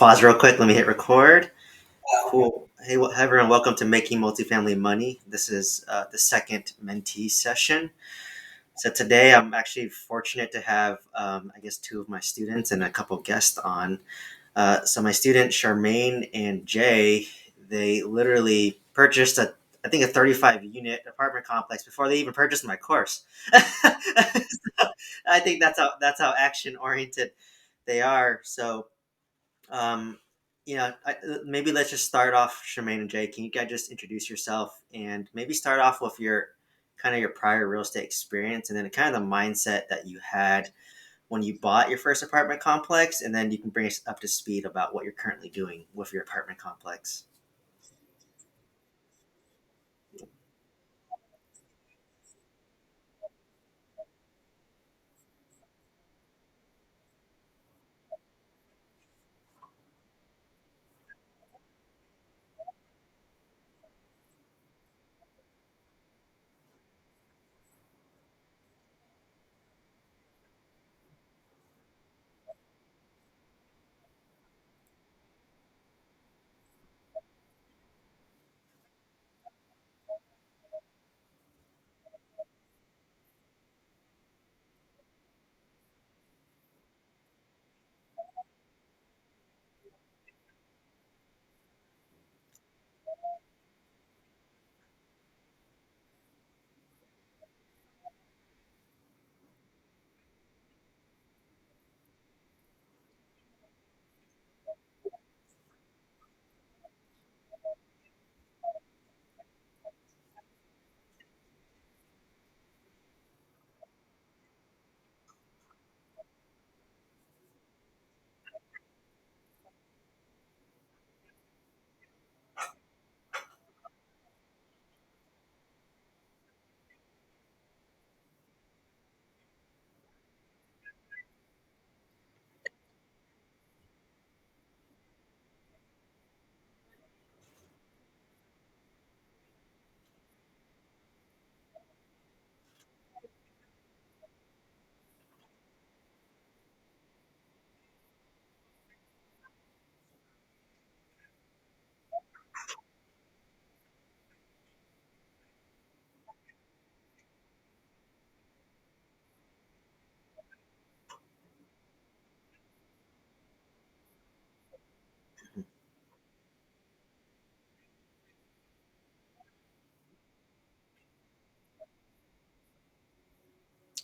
pause real quick. Let me hit record. Cool. Hey, everyone, welcome to Making Multifamily Money. This is the second mentee session. So today I'm actually fortunate to have, I guess, two of my students and a couple guests on. So my student Charmaine and Jay, they literally purchased I think a 35 unit apartment complex before they even purchased my course. So I think that's how action oriented they are. So um, maybe let's just start off, Charmaine and Jay. Can you guys just introduce yourself and maybe start off with your kind of your prior real estate experience and then kind of the mindset that you had when you bought your first apartment complex, and then you can bring us up to speed about what you're currently doing with your apartment complex.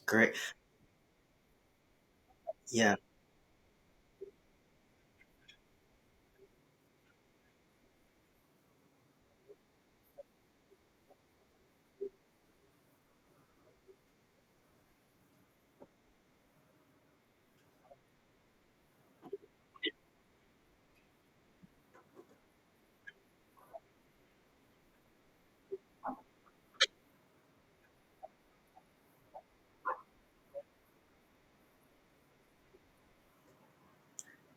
Great. Yeah.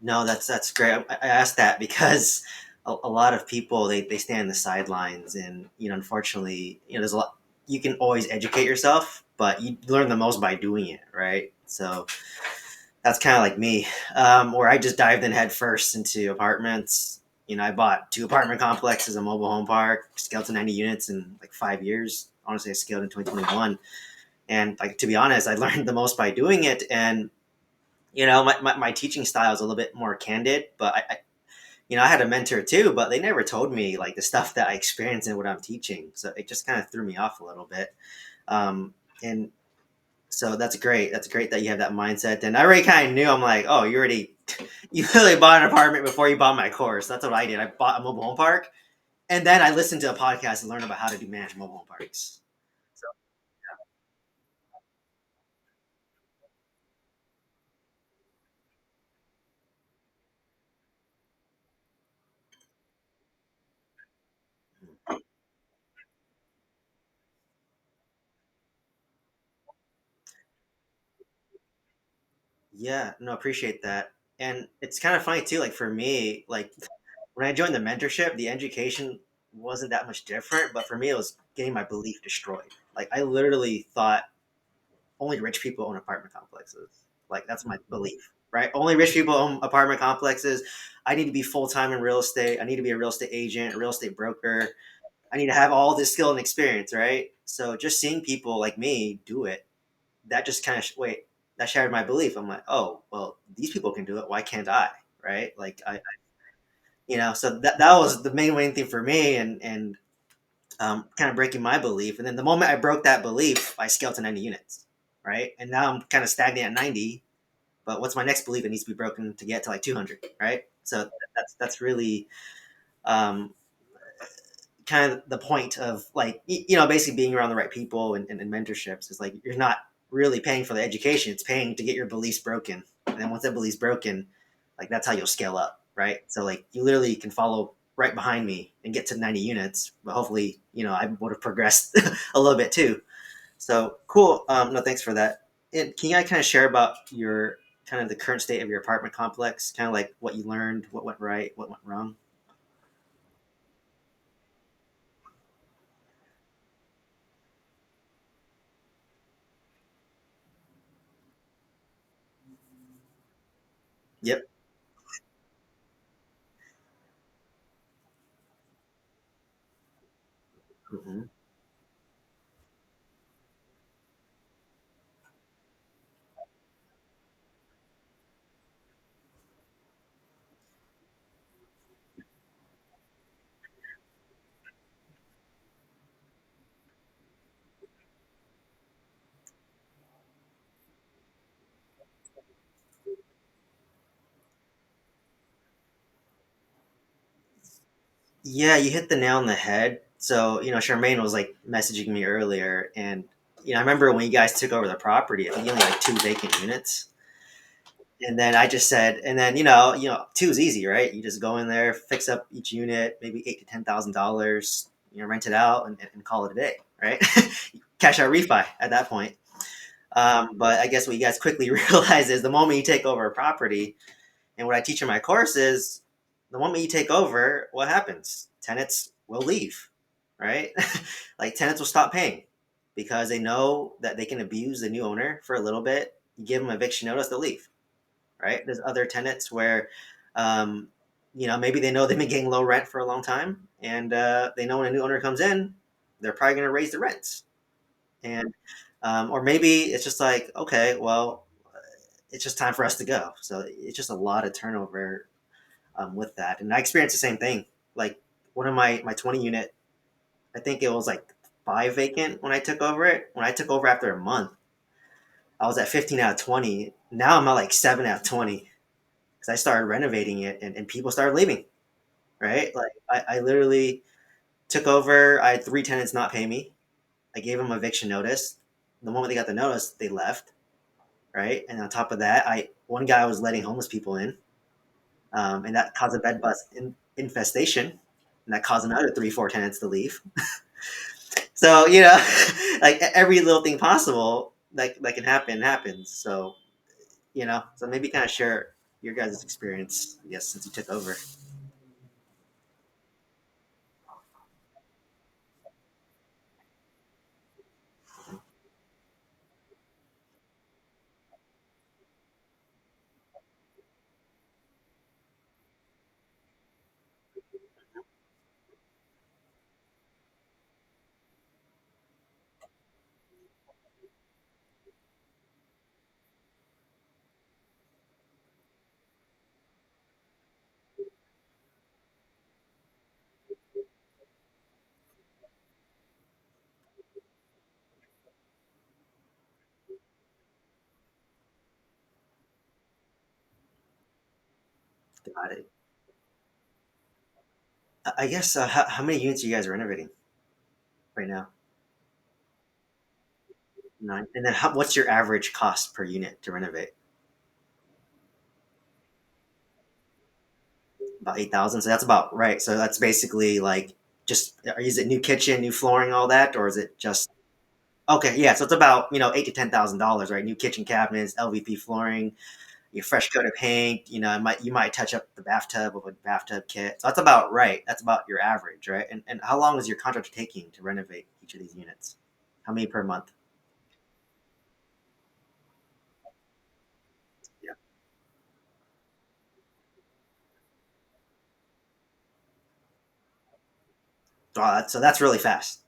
No, that's great. I asked that because a lot of people they stand on the sidelines, and unfortunately, there's a lot. You can always educate yourself, but you learn the most by doing it, right? So that's kind of like me, where I just dived in head first into apartments. I bought two apartment complexes, a mobile home park, scaled to 90 units in like 5 years. Honestly, I scaled in 2021, and like to be honest, I learned the most by doing it, and my teaching style is a little bit more candid, but I had a mentor too, but they never told me like the stuff that I experienced in what I'm teaching. So it just kind of threw me off a little bit. And so that's great. That's great that you have that mindset. And I already kind of knew, I'm like, oh, you really bought an apartment before you bought my course. That's what I did. I bought a mobile home park and then I listened to a podcast and learned about how to manage mobile home parks. So yeah, no, appreciate that. And it's kind of funny too, like for me, like when I joined the mentorship, the education wasn't that much different, but for me, it was getting my belief destroyed. Like I literally thought only rich people own apartment complexes. Like that's my belief. right? Only rich people own apartment complexes. I need to be full time in real estate. I need to be a real estate agent, a real estate broker. I need to have all this skill and experience, right? So just seeing people like me do it, that just kind of wait, that shattered my belief. I'm like, oh, well, these people can do it. Why can't I? Right? Like so that was the main thing for me, and kind of breaking my belief. And then the moment I broke that belief, I scaled to 90 units, right? And now I'm kind of stagnant at 90. But what's my next belief that needs to be broken to get to like 200, right? So that's really um, kind of the point of like basically being around the right people and mentorships is like you're not really paying for the education; it's paying to get your beliefs broken. And then once that belief's broken, like that's how you'll scale up, right? So like you literally can follow right behind me and get to 90 units, but hopefully I would have progressed a little bit too. So cool. No, thanks for that. And can you kind of share about your kind of the current state of your apartment complex, kind of like what you learned, what went right, what went wrong? Yep. Hmm. Yeah, you hit the nail on the head. So, Charmaine was like messaging me earlier, and I remember when you guys took over the property, I think you only had two vacant units. And then I just said, and then two is easy, right? You just go in there, fix up each unit, maybe $8,000 to $10,000, rent it out and call it a day, right? Cash out refi at that point. But I guess what you guys quickly realize is the moment you take over a property, and what I teach in my course is the moment you take over, what happens? Tenants will leave, right? Like tenants will stop paying because they know that they can abuse the new owner for a little bit. You give them eviction notice, they'll leave, right? There's other tenants where, um, maybe they know they've been getting low rent for a long time, and they know when a new owner comes in, they're probably going to raise the rents, and or maybe it's just like, okay, well, it's just time for us to go. So it's just a lot of turnover with that. And I experienced the same thing. Like one of my 20 unit, I think it was like five vacant when I took over it. When I took over after a month, I was at 15 out of 20. Now I'm at like 7 out of 20 because I started renovating it, and people started leaving, right? Like I literally took over. I had three tenants not pay me. I gave them eviction notice. The moment they got the notice, they left, right? And on top of that, one guy was letting homeless people in, and that caused a bed bus infestation, and that caused another three, four tenants to leave. So like every little thing possible that can happen happens. So so maybe kind of share your guys' experience, I guess, since you took over. Got it. I guess how many units are you guys renovating right now? Nine. And then what's your average cost per unit to renovate? About 8,000. So that's about right. So that's basically like just is it new kitchen, new flooring, all that, or is it just okay? Yeah. So it's about $8,000 to $10,000, right? New kitchen cabinets, LVP flooring, your fresh coat of paint. You might touch up the bathtub with a bathtub kit. So that's about right. That's about your average, right? And how long is your contractor taking to renovate each of these units? How many per month? Yeah. So that's really fast.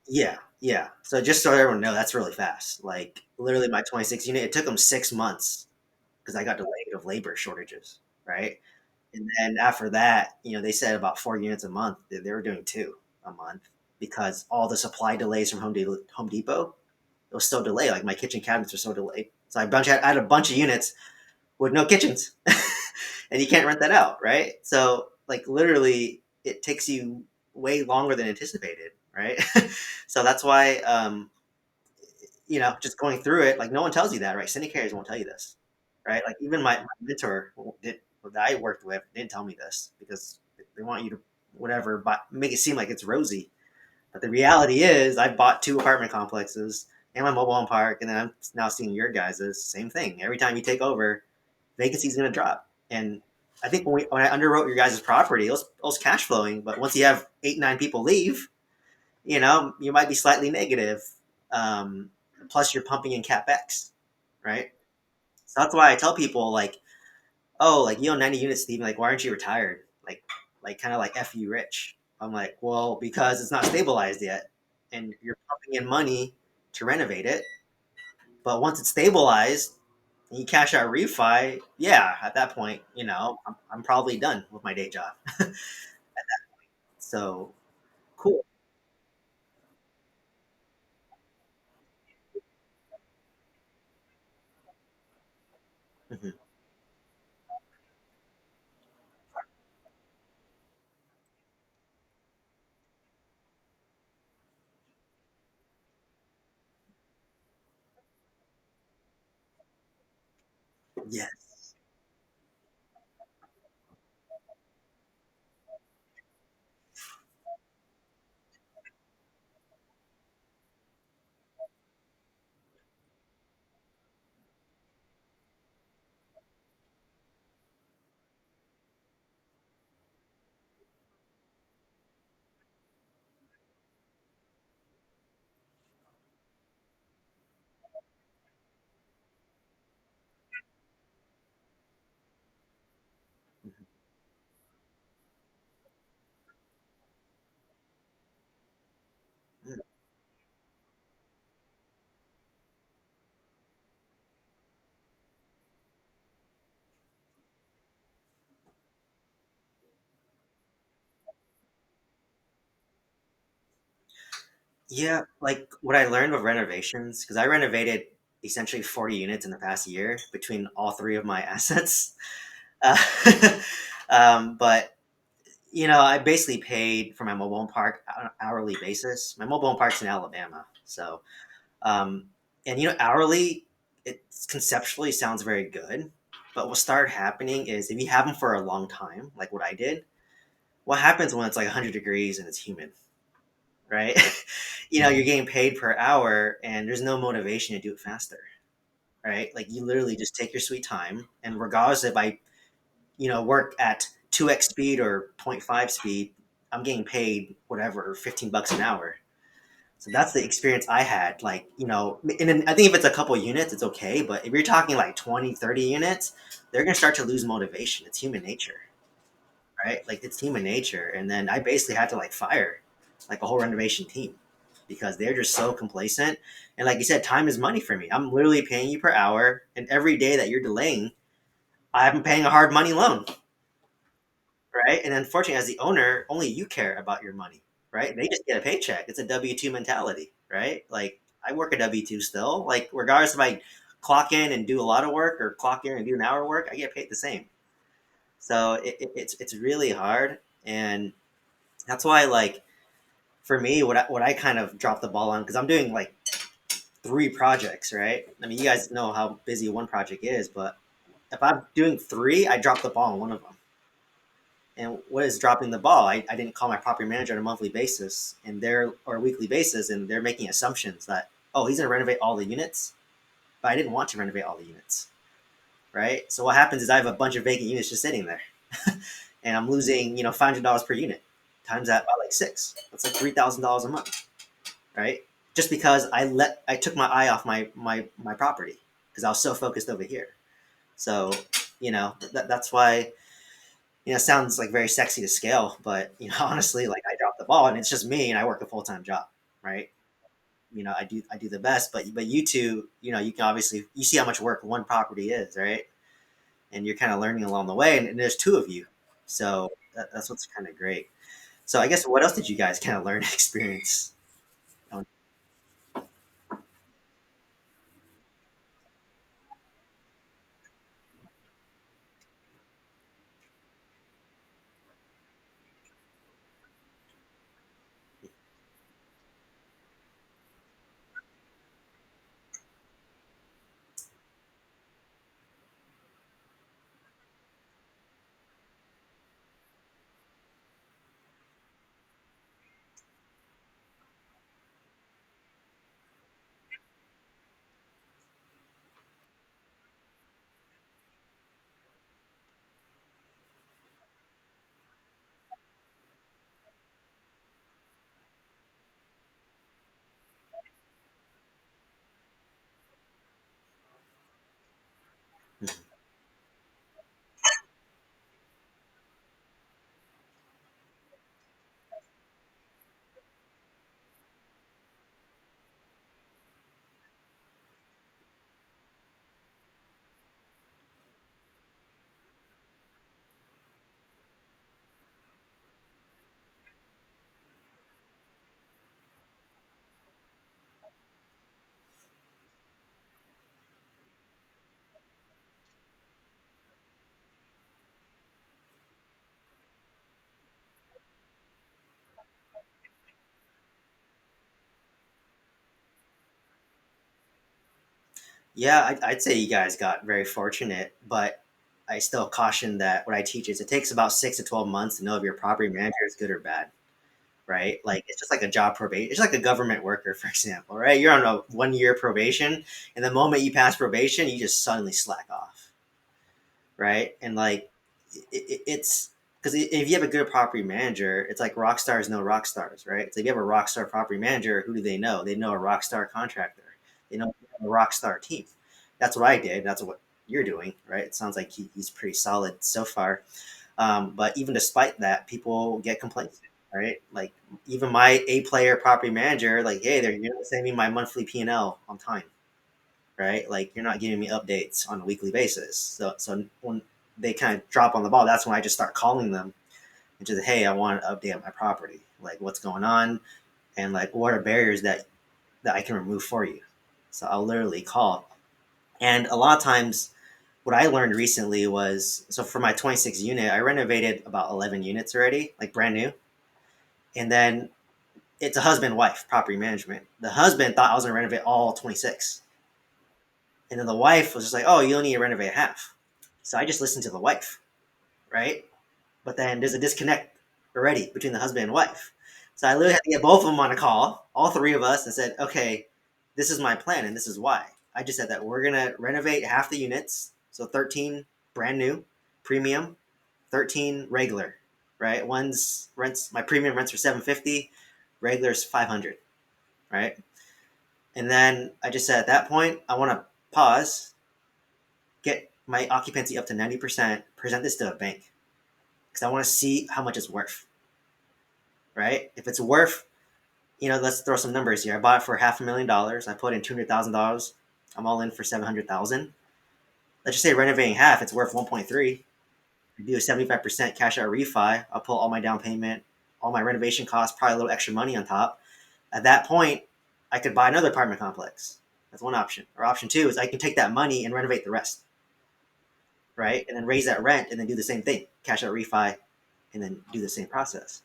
Yeah, yeah. So just so everyone know, that's really fast. Like literally, my 26 unit, it took them 6 months because I got delayed of labor shortages, right? And then after that, they said about 4 units a month. They were doing two a month because all the supply delays from Home Depot, it was so delayed. Like my kitchen cabinets were so delayed. So I had a bunch of units with no kitchens, and you can't rent that out, right? So like literally, it takes you way longer than anticipated, right? So that's why just going through it, like no one tells you that, right? Syndicator's won't tell you this, right? Like even my mentor that I worked with didn't tell me this because they want you to whatever, but make it seem like it's rosy. But the reality is, I bought two apartment complexes and my mobile home park, and then I'm now seeing your guys's same thing. Every time you take over, vacancy is going to drop. And I think when I underwrote your guys' property, it was cash flowing, but once you have 8, 9 people leave, you might be slightly negative. Um, Plus, you're pumping in capex, right? So that's why I tell people like, oh, like 90 units, Steven. Like, why aren't you retired? Like kind of like f you, rich. I'm like, well, because it's not stabilized yet, and you're pumping in money to renovate it. But once it's stabilized and you cash out refi, yeah, at that point, I'm probably done with my day job. So cool. Mhm. Yes. Mhm. Yeah, like what I learned with renovations, because I renovated essentially 40 units in the past year between all three of my assets. Uh, but I basically paid for my mobile home park on an hourly basis. My mobile home park's in Alabama, so um, and hourly, it conceptually sounds very good. But what started happening is if you have them for a long time, like what I did, what happens when it's like 100 degrees and it's humid, right? You're getting paid per hour and there's no motivation to do it faster, right? Like you literally just take your sweet time, and regardless if I, work at 2x speed or zero point 0.5 speed, I'm getting paid whatever, $15 an hour. So that's the experience I had. Like, and then I think if it's a couple units, it's okay. But if you're talking like 20, 30 units, they're going to start to lose motivation. It's human nature, right? Like it's human nature. And then I basically had to like fire like a whole renovation team because they're just so complacent. And like you said, time is money for me. I'm literally paying you per hour. And every day that you're delaying, I'm paying a hard money loan, right? And unfortunately, as the owner, only you care about your money, right? They just get a paycheck. It's a W-2 mentality, right? Like I work a W-2 still. Like regardless if I clock in and do a lot of work or clock in and do an hour work, I get paid the same. So it's really hard, and that's why like for me, what I kind of dropped the ball on because I'm doing like three projects, right? I mean, you guys know how busy one project is, but if I'm doing three, I drop the ball on one of them. And what is dropping the ball? I didn't call my property manager on a monthly basis or a weekly basis, and they're making assumptions that, oh, he's going to renovate all the units, but I didn't want to renovate all the units, right? So what happens is I have a bunch of vacant units just sitting there, and I'm losing $500 per unit, times that by like six. That's like $3,000 a month, right? just because I took my eye off my property because I was so focused over here. So that's why it sounds like very sexy to scale, but honestly, like I dropped the ball and it's just me and I work a full time job, right? I do the best, but you two, you can obviously you see how much work one property is, right? And you're kind of learning along the way, and there's two of you, so that's what's kind of great. So I guess what else did you guys kind of learn and experience? On- Yeah, I'd say you guys got very fortunate, but I still caution that what I teach is it takes about 6 to 12 months to know if your property manager is good or bad, right? Like it's just like a job probation. It's like a government worker, for example, right? You're on a 1 year probation, and the moment you pass probation, you just suddenly slack off, right? And like it's because if you have a good property manager, it's like rock stars know rock stars, right? So if you have a rock star property manager, who do they know? They know a rock star contractor. They know a rock star team. That's what I did. That's what you're doing, right? It sounds like he's pretty solid so far. But even despite that, people get complaints, right? Like even my A-player property manager, like, hey, you're not sending me my monthly P&L on time, right? Like you're not giving me updates on a weekly basis. So when they kind of drop on the ball, that's when I just start calling them and just, hey, I want to update my property, like what's going on, and like what are barriers that I can remove for you. So I'll literally call, and a lot of times. What I learned recently was so for my 26 unit, I renovated about 11 units already, like brand new. And then it's a husband wife property management. The husband thought I was going to renovate all 26. And then the wife was just like, oh, you only need to renovate half. So I just listened to the wife, right? But then there's a disconnect already between the husband and wife. So I literally had to get both of them on a call, all three of us, and said, okay, this is my plan and this is why. I just said that we're going to renovate half the units. So 13 brand new, premium, 13 regular, right? One's rents, my premium rents for 750, regular's 500, right? And then I just said at that point, I want to pause, get my occupancy up to 90%, present this to a bank because I want to see how much it's worth, right? If it's worth, let's throw some numbers here. I bought it for $500,000. I put in $200,000. I'm all in for 700,000. Let's just say renovating half, it's worth 1.3. Do a 75% cash out refi. I'll pull all my down payment, all my renovation costs, probably a little extra money on top. At that point, I could buy another apartment complex. That's one option. Or option two is I can take that money and renovate the rest, right? And then raise that rent and then do the same thing, cash out refi, and then do the same process.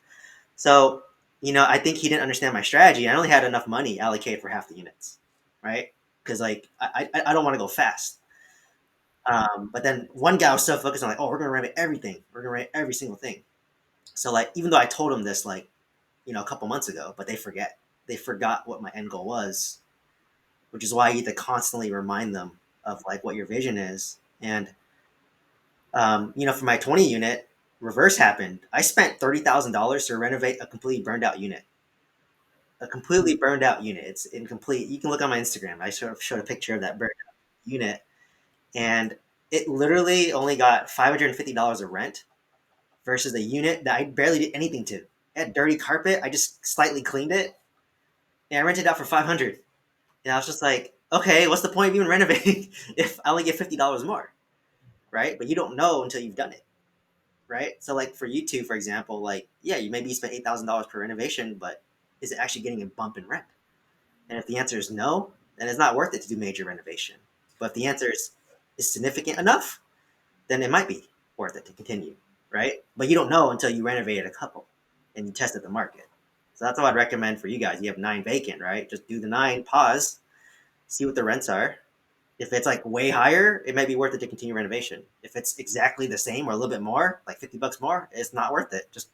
So, I think he didn't understand my strategy. I only had enough money allocated for half the units, right? Because like I don't want to go fast. But then one guy was so focused on like, oh, we're gonna renovate everything. We're gonna renovate every single thing. So like, even though I told him this like, a couple months ago, but they forget. They forgot what my end goal was, which is why you need to constantly remind them of like what your vision is. And for my 20 unit, reverse happened. I spent $30,000 to renovate a completely burned out unit. a completely burned out unit. It's incomplete. You can look on my Instagram. I sort of showed a picture of that burned out unit, and it literally only got $550 of rent versus a unit that I barely did anything to. It had dirty carpet. I just slightly cleaned it, and I rented it out for 500. And I was just like, okay, what's the point of even renovating if I only get $50 more, right? But you don't know until you've done it, right? So like for you two, for example, like yeah, you maybe spent $8,000 per renovation, but is it actually getting a bump in rent? And if the answer is no, then it's not worth it to do major renovation. But if the answer is significant enough, then it might be worth it to continue, right? But you don't know until you renovated a couple and you tested the market. So that's what I'd recommend for you guys. You have 9 vacant, right? Just do the 9, pause, see what the rents are. If it's like way higher, it might be worth it to continue renovation. If it's exactly the same or a little bit more, like $50 more, it's not worth it. Just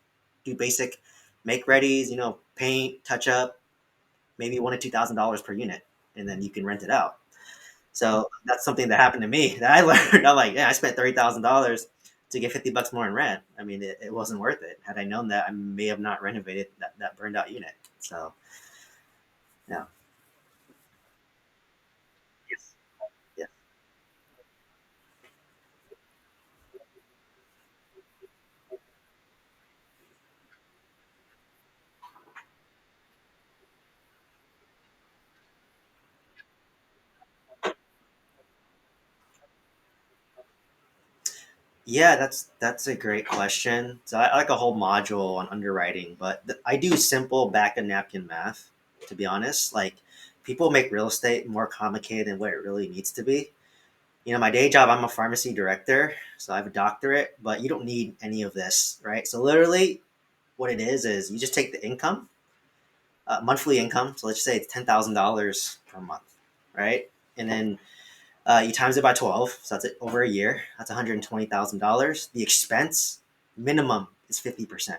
do basic make readies, paint, touch up, maybe $1,000 to $2,000 per unit, and then you can rent it out. So that's something that happened to me that I learned. I'm like, yeah, I spent $30,000 to get $50 more in rent. I mean, it wasn't worth it. Had I known that, I may have not renovated that burned out unit. So yeah, yes, yeah. Yeah, that's a great question. So I like a whole module on underwriting, but I do simple back of napkin math. To be honest, like people make real estate more complicated than what it really needs to be. My day job, I'm a pharmacy director, so I have a doctorate, but you don't need any of this, right? So literally, what it is you just take the income, monthly income. So let's say it's $10,000 per month, right? And then you times it by 12, so that's over a year. That's $120,000. The expense minimum is 50%.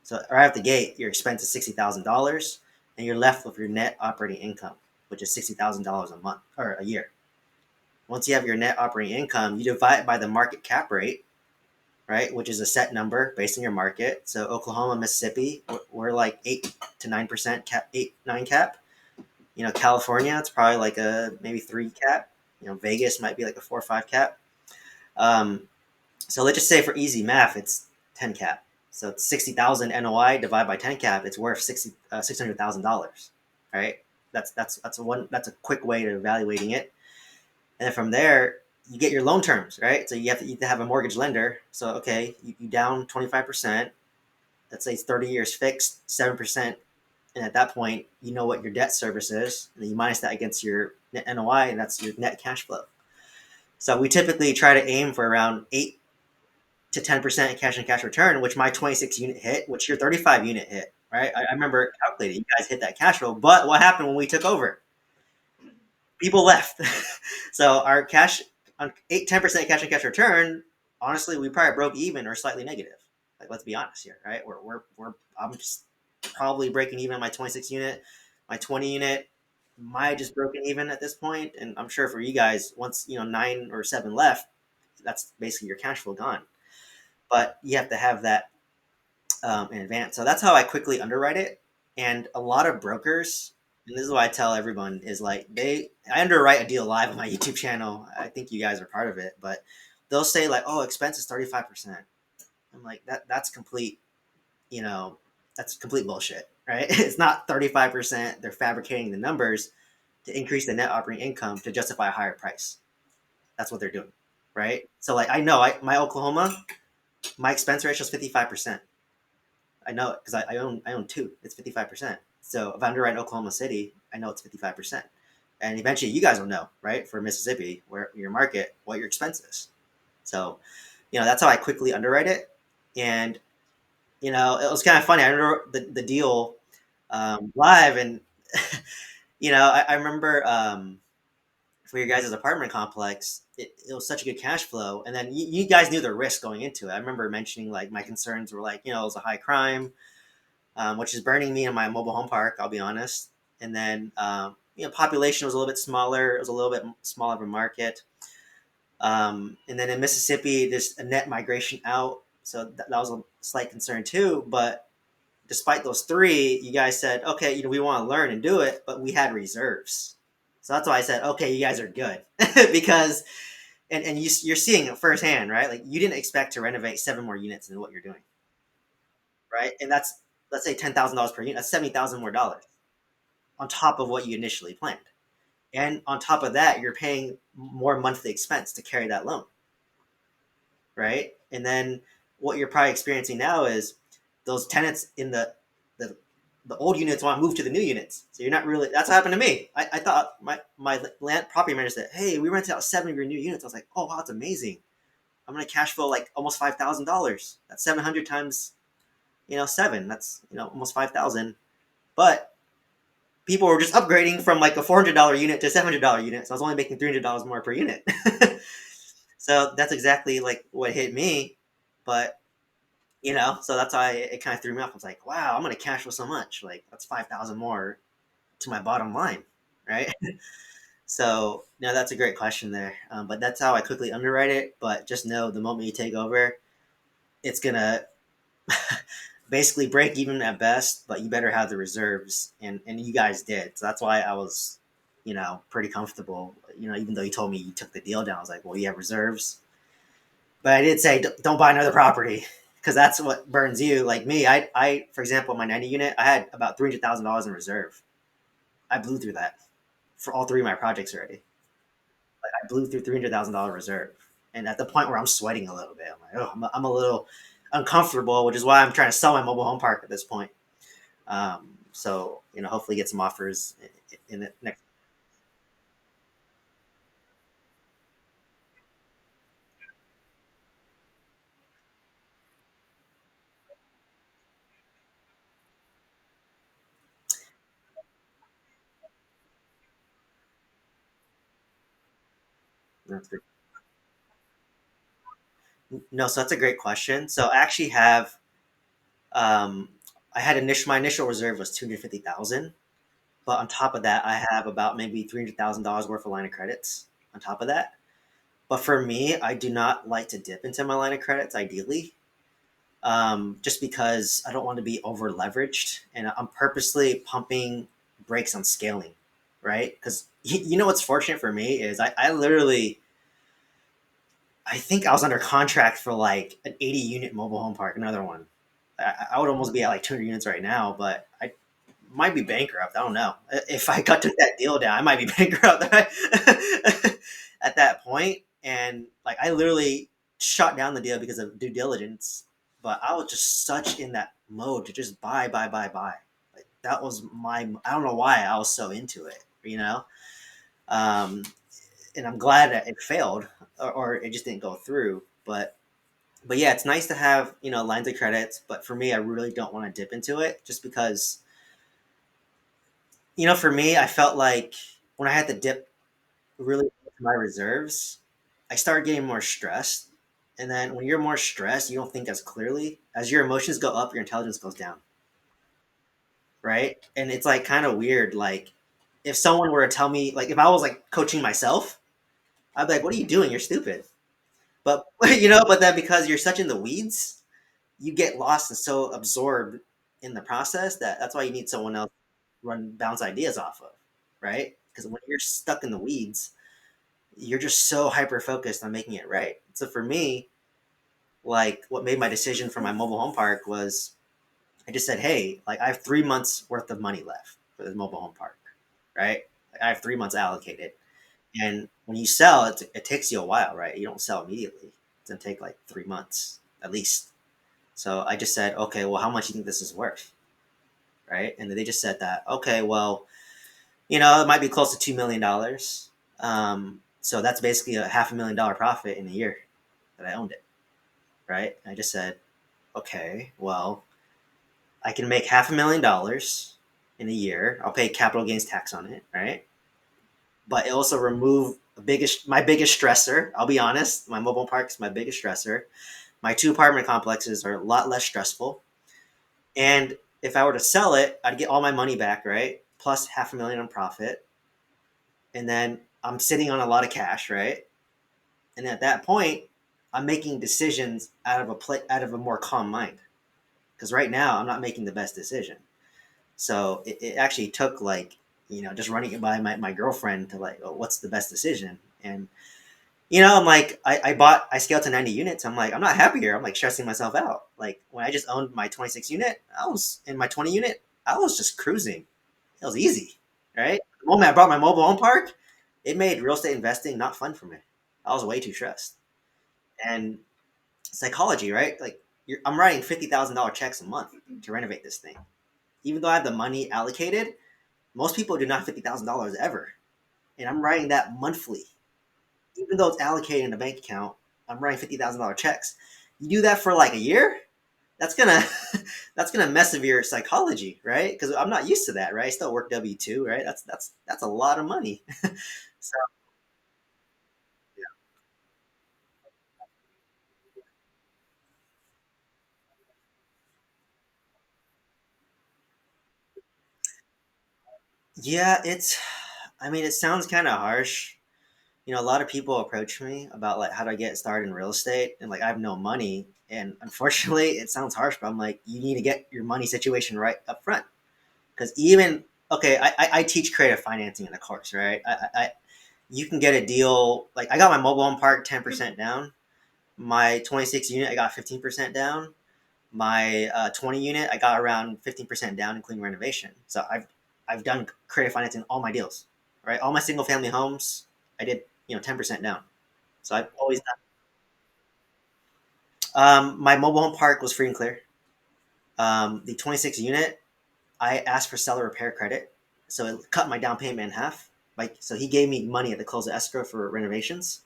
So right out the gate, your expense is $60,000, and you're left with your net operating income, which is $60,000 a month or a year. Once you have your net operating income, you divide it by the market cap rate, right, which is a set number based on your market. So Oklahoma, Mississippi, we're like 8 to 9% cap, 8, 9 cap. California, it's probably like a maybe 3 cap. Vegas might be like a 4 or 5 cap. Um, so let's just say for easy math, it's 10 cap. So it's 60,000 NOI divided by 10 cap. It's worth $600,000, right? That's a quick way to evaluating it. And then from there, you get your loan terms, right? So you have to have a mortgage lender. So okay, you down 25%. Let's say it's 30 years fixed, 7%. And at that point, you know what your debt service is, and then you minus that against your net NOI, and that's your net cash flow. So we typically try to aim for around 8 to 10% cash and cash return, which my 26 unit hit, which your 35 unit hit, right? I remember calculating you guys hit that cash flow, but what happened when we took over? People left. So our cash on 8 10% cash and cash return, honestly, we probably broke even or slightly negative. Like let's be honest here, right? We're I'm just probably breaking even on my 26 unit, my 20 unit might just broken even at this point, and I'm sure for you guys, once 9 or 7 left, that's basically your cash flow gone. But you have to have that in advance. So that's how I quickly underwrite it. And a lot of brokers, and this is what I tell everyone, is like I underwrite a deal live on my YouTube channel. I think you guys are part of it, but they'll say like, "Oh, expense is 35%." I'm like, that's complete, you know, that's complete bullshit, right? It's not 35%. They're fabricating the numbers to increase the net operating income to justify a higher price. That's what they're doing, right? So like I know my Oklahoma, my expense ratio is 55%. I know it because I own two. It's 55%. So if I underwrite Oklahoma City, I know it's 55%. And eventually, you guys will know, right? For Mississippi, where your market, what your expense is. So, that's how I quickly underwrite it. And it was kind of funny. I remember the deal live, and I remember for your guys' apartment complex, it was such a good cash flow. And then you guys knew the risk going into it. I remember mentioning like my concerns were like, it was a high crime, which is burning me in my mobile home park. I'll be honest. And then population was a little bit smaller. It was a little bit smaller of a market. And then in Mississippi, there's a net migration out, so that was a slight concern too. But despite those three, you guys said, okay, we want to learn and do it, but we had reserves. So that's why I said, okay, you guys are good because, and you're seeing it firsthand, right? Like you didn't expect to renovate seven more units than what you're doing, right? And that's, let's say $10,000 per unit. That's 70,000 more dollars on top of what you initially planned. And on top of that, you're paying more monthly expense to carry that loan, right? And then what you're probably experiencing now is those tenants in the the old units want to move to the new units. So you're not really. That's what happened to me. I thought my land property manager said, "Hey, we rented out seven of your new units." I was like, "Oh wow, that's amazing. I'm gonna cash flow like almost $5,000. That's 700 times seven. That's almost 5,000." But people were just upgrading from like a $400 unit to a $700 unit, so I was only making $300 more per unit. So that's exactly like what hit me. But so that's why it kind of threw me off. I was like, wow, I'm gonna cash flow so much. Like that's 5,000 more to my bottom line, right? So that's a great question there. But that's how I quickly underwrite it. But just know the moment you take over, it's gonna basically break even at best. But you better have the reserves, and you guys did. So that's why I was pretty comfortable. Even though you told me you took the deal down, I was like, well, you have reserves. But I did say don't buy another property because that's what burns you. Like me, I for example, my 90 unit, I had about $300,000 in reserve. I blew through that for all three of my projects already. Like I blew through $300,000 reserve, and at the point where I'm sweating a little bit, I'm like, oh, I'm a little uncomfortable, which is why I'm trying to sell my mobile home park at this point. So hopefully get some offers in the next. No, so that's a great question. So I actually have, um, I had my initial reserve was 250,000. But on top of that, I have about maybe $300,000 worth of line of credits on top of that. But for me, I do not like to dip into my line of credits ideally, just because I don't want to be over leveraged, and I'm purposely pumping brakes on scaling, right? Because what's fortunate for me is I literally, I think I was under contract for like an 80 unit mobile home park, another one. I would almost be at like 200 units right now, but I might be bankrupt. I don't know. If I got took that deal down, I might be bankrupt at that point. And like I literally shut down the deal because of due diligence. But I was just such in that mode to just buy, buy, buy, buy. Like that was my. I don't know why I was so into it. Um, and I'm glad that it failed or it just didn't go through. But yeah, it's nice to have lines of credits. But for me, I really don't want to dip into it just because for me, I felt like when I had to dip really into my reserves, I started getting more stressed. And then when you're more stressed, you don't think as clearly. As your emotions go up, your intelligence goes down, right? And it's like kind of weird. Like if someone were to tell me, like if I was like coaching myself, I'd be like, "What are you doing? You're stupid." But but then because you're such in the weeds, you get lost and so absorbed in the process that's why you need someone else run bounce ideas off of, right? Because when you're stuck in the weeds, you're just so hyper focused on making it right. So for me, like what made my decision for my mobile home park was I just said, hey, like I have 3 months worth of money left for this mobile home park, right? Like, I have 3 months allocated. And when you sell, it takes you a while, right? You don't sell immediately. It's gonna take like 3 months at least. So I just said, okay, well, how much do you think this is worth, right? And they just said that, okay, well, it might be close to $2 million. So that's basically a $500,000 profit in a year that I owned it, right? And I just said, okay, well, I can make $500,000 in a year. I'll pay capital gains tax on it, right? But it also remove my biggest stressor. I'll be honest, my mobile park is my biggest stressor. My two apartment complexes are a lot less stressful. And if I were to sell it, I'd get all my money back, right? Plus 500,000 in profit. And then I'm sitting on a lot of cash, right? And at that point, I'm making decisions out of a more calm mind, because right now I'm not making the best decision. So it actually took like, just running it by my girlfriend to like, oh, what's the best decision? And I'm like, I scaled to 90 units. I'm like, I'm not happy here. I'm like stressing myself out. Like when I just owned my 26 unit, I was in my 20 unit, I was just cruising. It was easy, right? The moment I bought my mobile home park, it made real estate investing not fun for me. I was way too stressed. And psychology, right? Like I'm writing $50,000 checks a month to renovate this thing. Even though I have the money allocated, most people do not have $50,000 ever, and I'm writing that monthly. Even though it's allocated in a bank account, I'm writing $50,000 checks. You do that for like a year, that's gonna that's gonna mess with your psychology, right? Because I'm not used to that, right? I still work W-2, right? That's a lot of money. So yeah, I mean, it sounds kind of harsh. A lot of people approach me about like how do I get started in real estate, and like I have no money, and unfortunately, it sounds harsh, but I'm like, you need to get your money situation right up front. Because even okay, I teach creative financing in the course, right? You can get a deal like I got my mobile home park 10% down. My 26 unit I got 15% down. My 20 unit I got around 15% down, including renovation. So I've done creative financing in all my deals, right? All my single family homes I did 10% down. So I've always done. My mobile home park was free and clear. The 26 unit I asked for seller repair credit, so it cut my down payment in half. Like, so he gave me money at the close of escrow for renovations,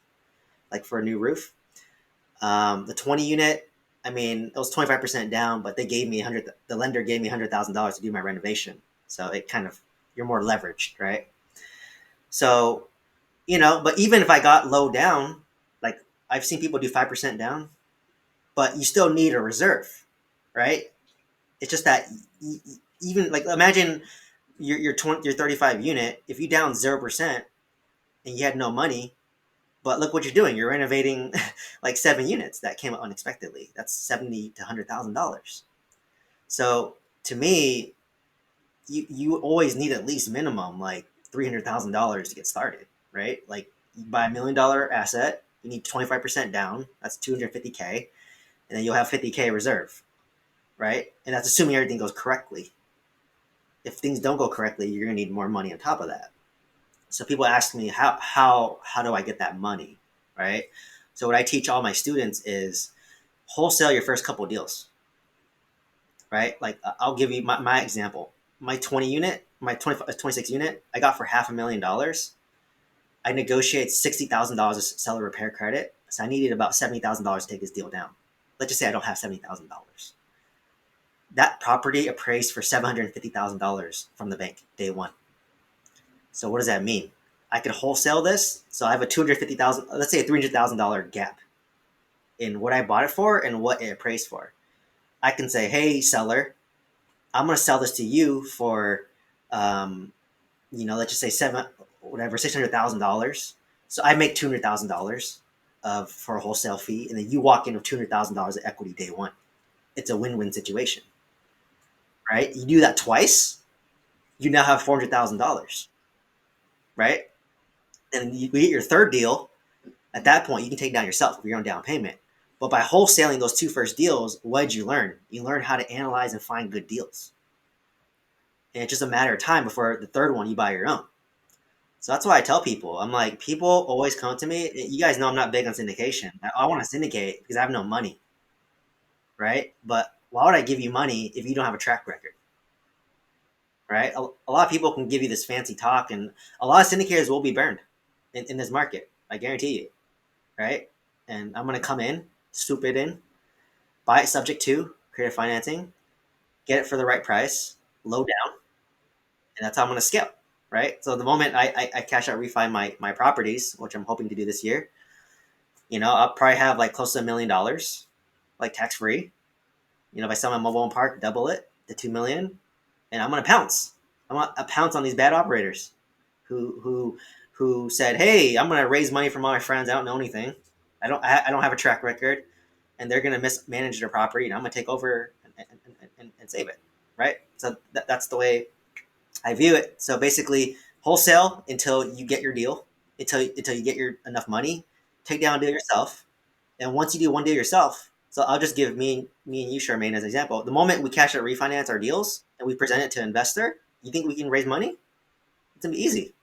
like for a new roof. The 20 unit, I mean, it was 25% down, but they gave me 100. The lender gave me $100,000 to do my renovation, so it kind of you're more leveraged, right? So but even if I got low down, like I've seen people do 5% down, but you still need a reserve, right? It's just that even like imagine your 35 unit, if you down 0% and you had no money, but look what you're doing. You're renovating like 7 units that came up unexpectedly. That's 70 to $100,000. So to me, you always need at least minimum like $300,000 to get started, right? Like you buy $1 million asset, you need 25% down. That's 250K, and then you'll have 50K reserve, right? And that's assuming everything goes correctly. If things don't go correctly, you're gonna need more money on top of that. So people ask me how do I get that money, right? So what I teach all my students is wholesale your first couple deals, right? Like I'll give you my example. My 20 unit, my 26 unit, I got for $500,000. I negotiated $60,000 of seller repair credit, so I needed about $70,000 to take this deal down. Let's just say I don't have $70,000. That property appraised for $750,000 from the bank day one. So what does that mean? I could wholesale this, so I have a 250,000, let's say a $300,000 gap in what I bought it for and what it appraised for. I can say, hey seller, I'm going to sell this to you for, let's just say $600,000. So I make $200,000 of for a wholesale fee, and then you walk in with $200,000 of equity day one. It's a win-win situation, right? You do that twice, you now have $400,000, right? And you get your third deal. At that point, you can take down yourself for your own down payment. But by wholesaling those two first deals, what did you learn? You learn how to analyze and find good deals. And it's just a matter of time before the third one you buy your own. So that's why I tell people, I'm like, people always come to me. You guys know I'm not big on syndication. I want to syndicate because I have no money, right? But why would I give you money if you don't have a track record, right? A lot of people can give you this fancy talk, and a lot of syndicators will be burned in this market. I guarantee you, right? And I'm going to come in, swoop it in, buy it subject to creative financing, get it for the right price, low down, and that's how I'm going to scale, right? So the moment I cash out refi my properties, which I'm hoping to do this year, I'll probably have like close to $1 million, like tax free. If I sell my mobile home park, double it to 2 million, and I'm going to pounce. I'm going to pounce on these bad operators who said, "Hey, I'm going to raise money from all my friends. I don't know anything. I don't have a track record, and they're going to mismanage their property, and I'm going to take over and save it, right? So that's the way I view it. So basically, wholesale until you get your deal, until you get your enough money, take down a deal yourself, and once you do one deal yourself, so I'll just give me and you, Charmaine, as an example. The moment we cash out refinance our deals and we present it to an investor, you think we can raise money? It's gonna be easy,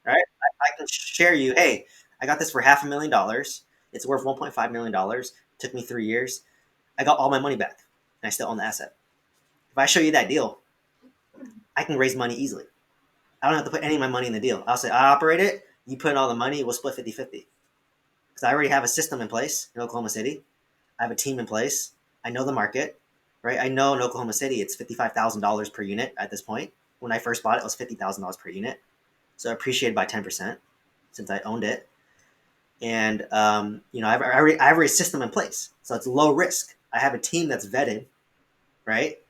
right? I can share you, hey, I got this for $500,000. It's worth $1.5 million. Took me 3 years. I got all my money back, and I still own the asset. If I show you that deal, I can raise money easily. I don't have to put any of my money in the deal. I'll say, I operate it. You put in all the money. We'll split 50-50. Because I already have a system in place in Oklahoma City. I have a team in place. I know the market, right? I know in Oklahoma City, it's $55,000 per unit at this point. When I first bought it, it was $50,000 per unit. So I appreciated by 10% since I owned it. And, I have a system in place. So it's low risk. I have a team that's vetted, right?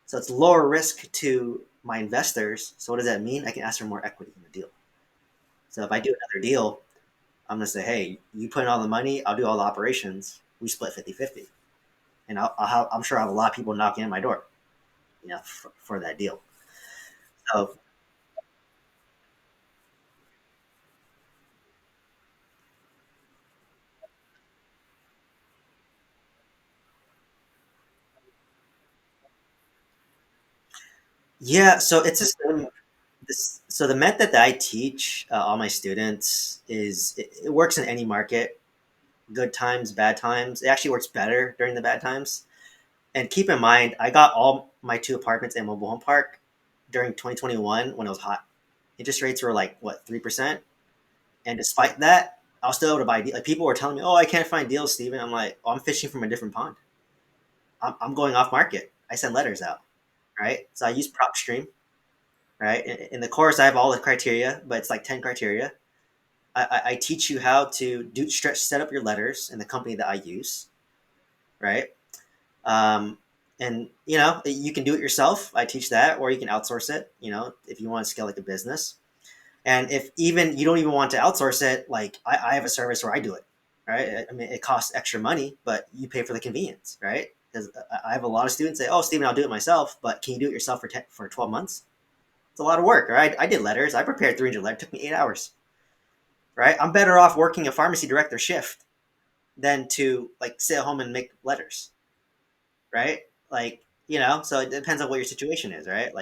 So it's lower risk to my investors. So what does that mean? I can ask for more equity in the deal. So if I do another deal, I'm going to say, hey, you put in all the money, I'll do all the operations. We split 50-50. And I'm sure I'll have a lot of people knocking at my door, for that deal. So, yeah, so it's a system. So the method that I teach all my students it works in any market, good times, bad times. It actually works better during the bad times. And keep in mind, I got all my two apartments in mobile home park during 2021 when it was hot. Interest rates were like what 3%, and despite that, I was still able to buy. Like people were telling me, "Oh, I can't find deals, Steven." I'm like, "Oh, I'm fishing from a different pond. I'm going off market. I send letters out, right? So I use prop stream, right? In the course, I have all the criteria, but it's like 10 criteria. I teach you how to set up your letters in the company that I use, right? Um, and you can do it yourself. I teach that, or you can outsource it. If you want to scale like a business, and if even you don't even want to outsource it, like I have a service where I do it, right? I mean, it costs extra money, but you pay for the convenience, right? Because I have a lot of students say, "Oh, Steven, I'll do it myself," but can you do it yourself for 12 months? It's a lot of work, right? I did letters. I prepared 300 letters. It took me 8 hours, right? I'm better off working a pharmacy director shift than to like sit at home and make letters, right? Like, so it depends on what your situation is, right?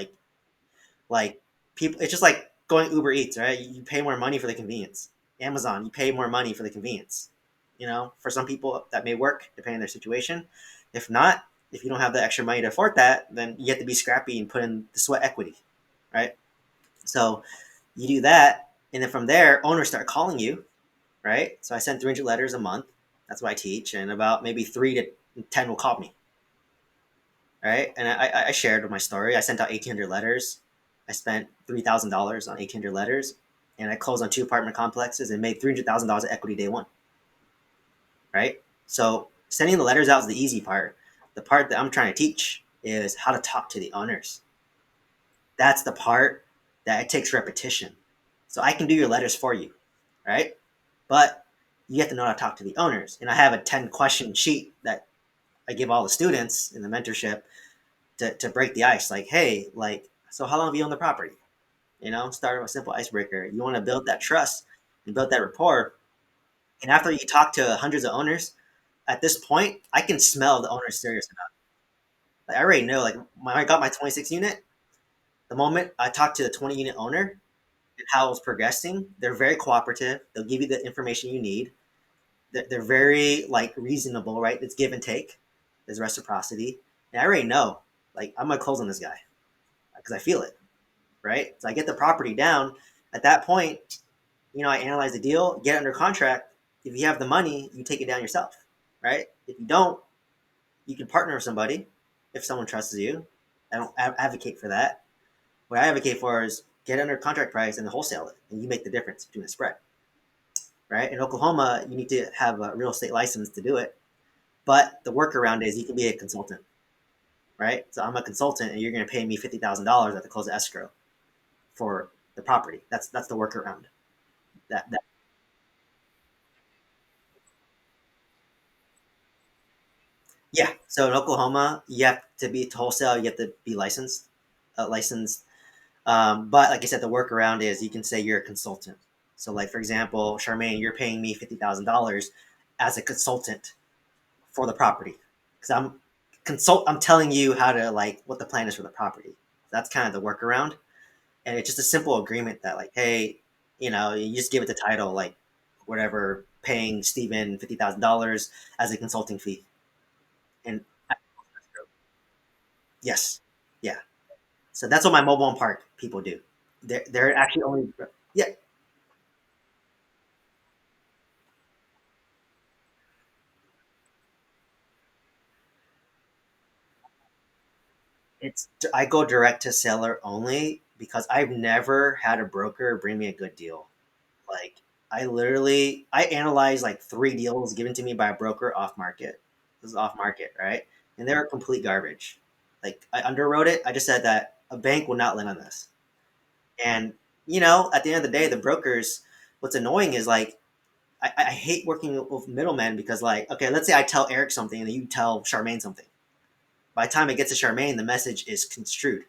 Like people, it's just like going Uber Eats, right? You pay more money for the convenience. Amazon, you pay more money for the convenience. For some people that may work depending on their situation. If not, if you don't have the extra money to afford that, then you have to be scrappy and put in the sweat equity, right? So you do that, and then from there, owners start calling you, right? So I send 300 letters a month. That's what I teach, and about maybe 3 to 10 will call me, right? And I shared with my story. I sent out 1,800 letters. I spent $3,000 on 1,800 letters, and I closed on two apartment complexes and made $300,000 of equity day one, right? So sending the letters out is the easy part. The part that I'm trying to teach is how to talk to the owners. That's the part that it takes repetition. So I can do your letters for you, right? But you have to know how to talk to the owners. And I have a 10-question sheet that I give all the students in the mentorship to break the ice. Like, hey, so how long have you owned the property? Start with a simple icebreaker. You want to build that trust and build that rapport. And after you talk to hundreds of owners, at this point, I can smell the owner's serious enough. Like, I already know, like, when I got my 26 unit, the moment I talked to the 20 unit owner and how it was progressing, they're very cooperative. They'll give you the information you need. They're very, like, reasonable, right? It's give and take. There's reciprocity. And I already know, like, I'm going to close on this guy because I feel it, right? So I get the property down. At that point, I analyze the deal, get it under contract. If you have the money, you take it down yourself, right? If you don't, you can partner with somebody if someone trusts you. I don't advocate for that. What I advocate for is get under contract price and wholesale it, and you make the difference between the spread, right? In Oklahoma, you need to have a real estate license to do it, but the workaround is you can be a consultant, right? So I'm a consultant, and you're going to pay me $50,000 at the close of escrow for the property. That's the workaround. That Yeah. So in Oklahoma, you have to be to wholesale. You have to be licensed. But like I said, the workaround is you can say you're a consultant. So, like for example, Charmaine, you're paying me $50,000 as a consultant for the property because I'm telling you how to like what the plan is for the property. That's kind of the workaround, and it's just a simple agreement that like, hey, you just give it the title like whatever, paying Steven $50,000 as a consulting fee, and yes, yeah. So that's what my mobile home park people do. They're actually only yeah. It's I go direct to seller only because I've never had a broker bring me a good deal. Like I analyzed like three deals given to me by a broker off market. This is off market, right? And they were complete garbage. Like I underwrote it. I just said that a bank will not lend on this. And at the end of the day, the brokers. What's annoying is like I hate working with middlemen because like okay, let's say I tell Eric something and then you tell Charmaine something. By the time it gets to Charmaine, the message is construed,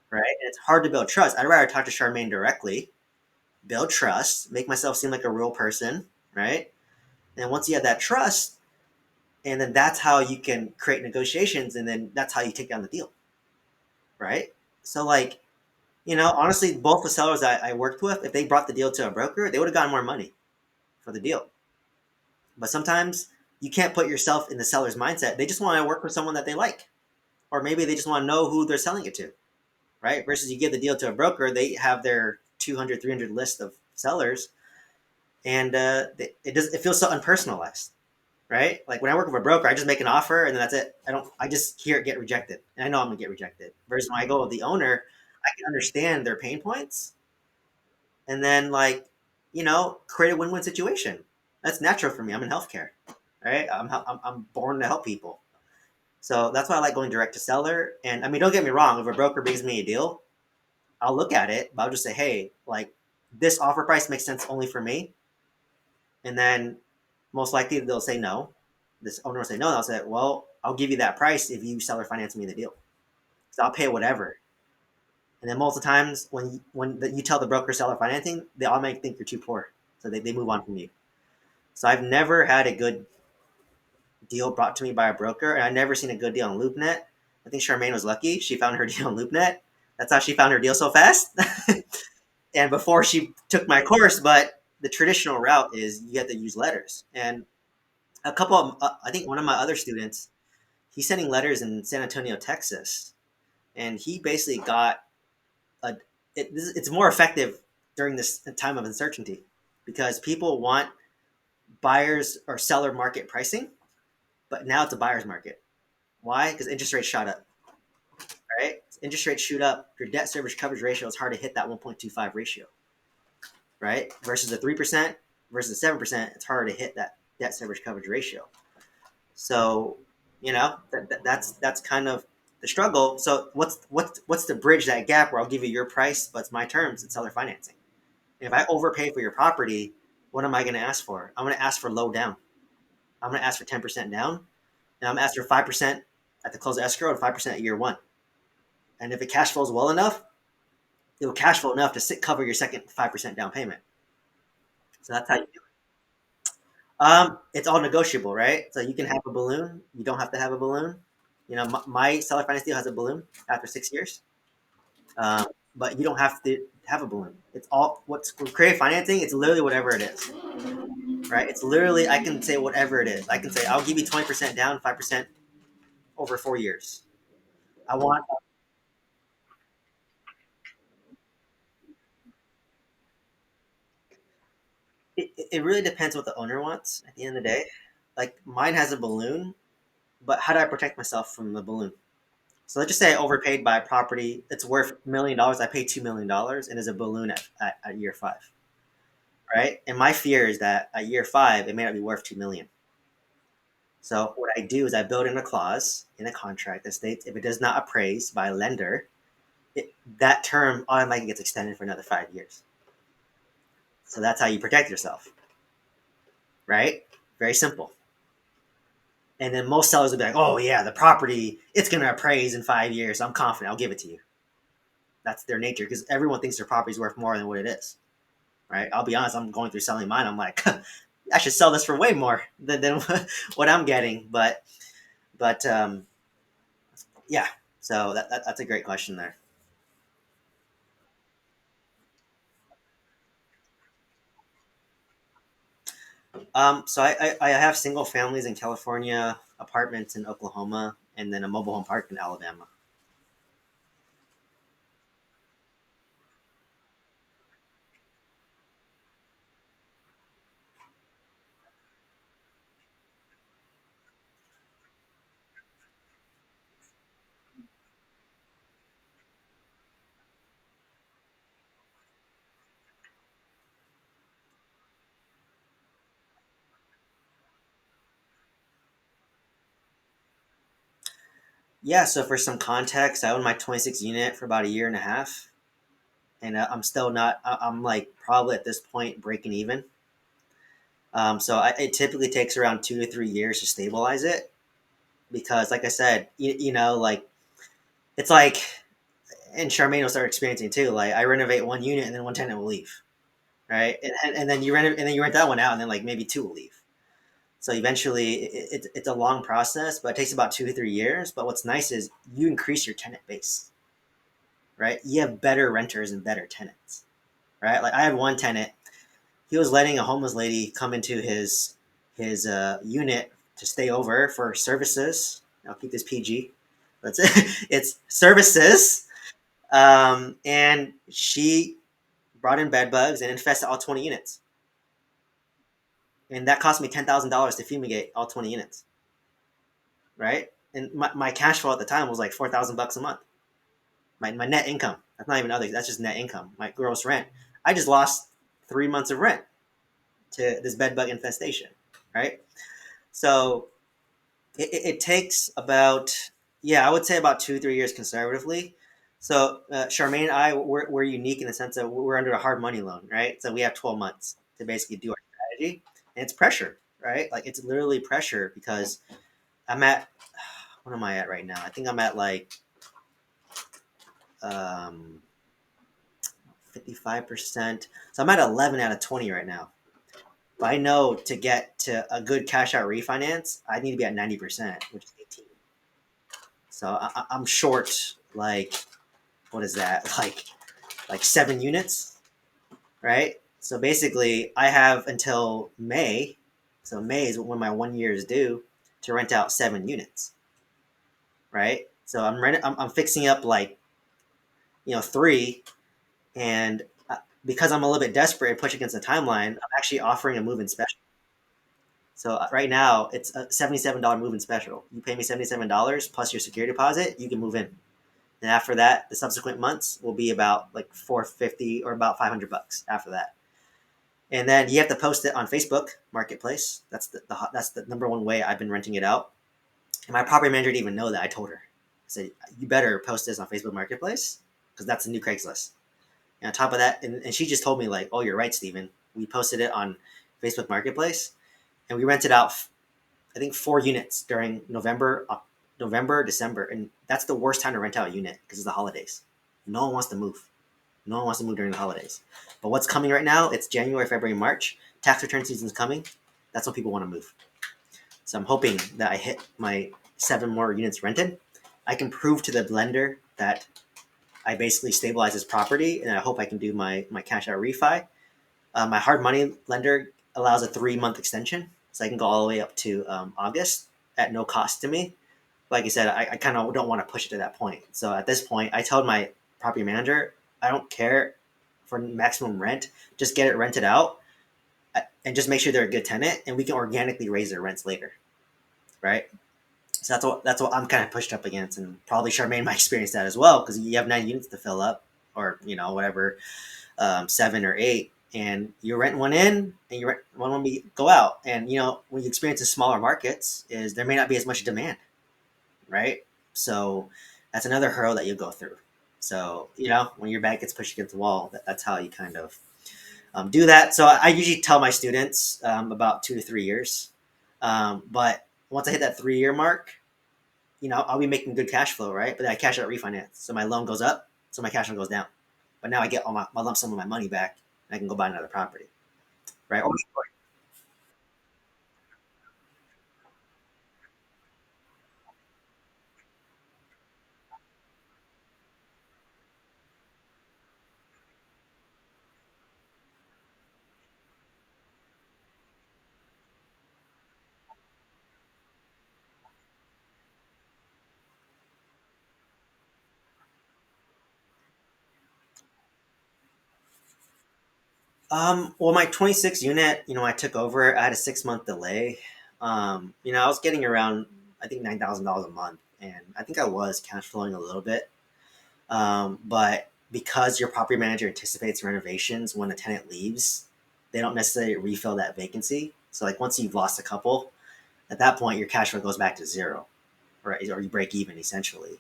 right? And it's hard to build trust. I'd rather talk to Charmaine directly, build trust, make myself seem like a real person, right? And once you have that trust, and then that's how you can create negotiations, and then that's how you take down the deal, right? So, like, honestly, both the sellers I worked with, if they brought the deal to a broker, they would have gotten more money for the deal. But sometimes you can't put yourself in the seller's mindset. They just want to work with someone that they like, or maybe they just want to know who they're selling it to, right? Versus you give the deal to a broker, they have their 200, 300 list of sellers, and it feels so unpersonalized, right? Like when I work with a broker, I just make an offer and then that's it. I just hear it get rejected, and I know I'm gonna get rejected. Versus when I go with the owner, I can understand their pain points, and then like create a win-win situation. That's natural for me. I'm in healthcare, right? I'm born to help people. So that's why I like going direct to seller. And I mean, don't get me wrong. If a broker brings me a deal, I'll look at it, but I'll just say, hey, like this offer price makes sense only for me. And then most likely they'll say no. This owner will say no. And I'll say, well, I'll give you that price if you seller finance me the deal. So I'll pay whatever. And then multiple times you tell the broker seller financing, they all might think you're too poor. So they move on from you. So I've never had a good deal brought to me by a broker, and I've never seen a good deal on LoopNet. I think Charmaine was lucky. She found her deal on LoopNet. That's how she found her deal so fast. And before she took my course, but the traditional route is you have to use letters. And I think one of my other students, he's sending letters in San Antonio, Texas, and he basically got a. It's more effective during this time of uncertainty because people want buyers or seller market pricing, but now it's a buyer's market. Why? Because interest rates shot up, right? Interest rates shoot up. Your debt service coverage ratio is hard to hit that 1.25 ratio, right? Versus the 3% versus the 7%, it's harder to hit that debt service coverage ratio. So, that's kind of the struggle. So, what's the bridge that gap where I'll give you your price, but it's my terms? It's seller financing. And if I overpay for your property, what am I going to ask for? I'm going to ask for low down. I'm going to ask for 10% down, and I'm going to ask for 5% at the close of escrow and 5% at year one. And if it cash flows well enough, it will cash flow enough to cover your second 5% down payment. So that's how you do it. It's all negotiable, right? So you can have a balloon. You don't have to have a balloon. My seller finance deal has a balloon after 6 years, but you don't have to have a balloon. It's all what's creative financing. It's literally whatever it is, right? It's literally I can say whatever it is. I can say I'll give you 20% down, 5% over 4 years. I want. It really depends what the owner wants at the end of the day. Like mine has a balloon, but how do I protect myself from the balloon? So let's just say I overpaid by a property. It's worth $1 million. I paid $2 million, and there's a balloon at year five, right? And my fear is that at year five, it may not be worth 2 million. So what I do is I build in a clause in a contract that states if it does not appraise by a lender, that term automatically gets extended for another 5 years. So that's how you protect yourself, right? Very simple. And then most sellers will be like, "Oh yeah, the property it's going to appraise in 5 years. I'm confident. I'll give it to you." That's their nature because everyone thinks their property is worth more than what it is, right? I'll be honest. I'm going through selling mine. I'm like, I should sell this for way more than what I'm getting. But yeah. So that's a great question there. So I have single families in California, apartments in Oklahoma, and then a mobile home park in Alabama. Yeah. So for some context, I own my 26 unit for about a year and a half, and I'm still not. I'm like probably at this point breaking even. It typically takes around 2 to 3 years to stabilize it because, like I said, like it's like, and Charmaine will start experiencing too. Like I renovate one unit and then one tenant will leave, right? And then you rent that one out and then like maybe two will leave. So eventually, it's a long process, but it takes about 2 to 3 years. But what's nice is you increase your tenant base, right? You have better renters and better tenants, right? Like I had one tenant, he was letting a homeless lady come into his unit to stay over for services. I'll keep this PG. That's it. It's services, and she brought in bed bugs and infested all 20 units, and that cost me $10,000 to fumigate all 20 units, right? And my cash flow at the time was like $4,000 a month. My net income. That's not even other. That's just net income. My gross rent. I just lost 3 months of rent to this bed bug infestation, right? So it takes about, yeah, I would say about 2 3 years conservatively. So Charmaine and I we're unique in the sense that we're under a hard money loan, right? So we have 12 months to basically do our strategy, and it's pressure, right? Like it's literally pressure because I'm at, what am I at right now? I think I'm at like um, 55%. So I'm at 11 out of 20 right now. But I know to get to a good cash out refinance, I need to be at 90%, which is 18. So I'm short like, what is that? Like 7 units, right? So basically I have until May. So May is when my 1 year is due to rent out 7 units, right? So I'm fixing up like, three, and because I'm a little bit desperate and push against the timeline, I'm actually offering a move-in special. So right now it's a $77 move-in special. You pay me $77 plus your security deposit, you can move in. And after that, the subsequent months will be about like 450 or about $500 after that. And then you have to post it on Facebook Marketplace. That's the number one way I've been renting it out. And my property manager didn't even know that. I told her, I said, "You better post this on Facebook Marketplace because that's the new Craigslist." And on top of that, and she just told me like, "Oh, you're right, Steven. We posted it on Facebook Marketplace, and we rented out, I think, 4 units during November, December, and that's the worst time to rent out a unit because it's the holidays. No one wants to move. No one wants to move during the holidays. But what's coming right now? It's January, February, March. Tax return season's coming. That's when people want to move. So I'm hoping that I hit my 7 more units rented. I can prove to the lender that I basically stabilize this property, and I hope I can do my cash out refi. My hard money lender allows a 3 month extension, so I can go all the way up to August at no cost to me. Like I said, I kind of don't want to push it to that point. So at this point, I told my property manager, I don't care for maximum rent, just get it rented out, and just make sure they're a good tenant, and we can organically raise their rents later, right? So that's what I'm kind of pushed up against, and probably Charmaine might experience that as well because you have 9 units to fill up, or whatever, 7 or 8, and you rent one in, and you rent one when we go out, and when you experience in smaller markets, is there may not be as much demand, right? So that's another hurdle that you go through. So when your back gets pushed against the wall, that's how you kind of do that. So I usually tell my students about 2 to 3 years, but Once I hit that 3 year mark, I'll be making good cash flow, right? But then I cash out refinance. So my loan goes up, so my cash flow goes down. But now I get all my lump sum of my money back and I can go buy another property, right? Well, my 26 unit, I took over. I had a 6 month delay. I was getting around, I think, $9,000 a month, and I think I was cash flowing a little bit. But because your property manager anticipates renovations when a tenant leaves, they don't necessarily refill that vacancy. So, like, once you've lost a couple, at that point, your cash flow goes back to zero, right? Or you break even essentially.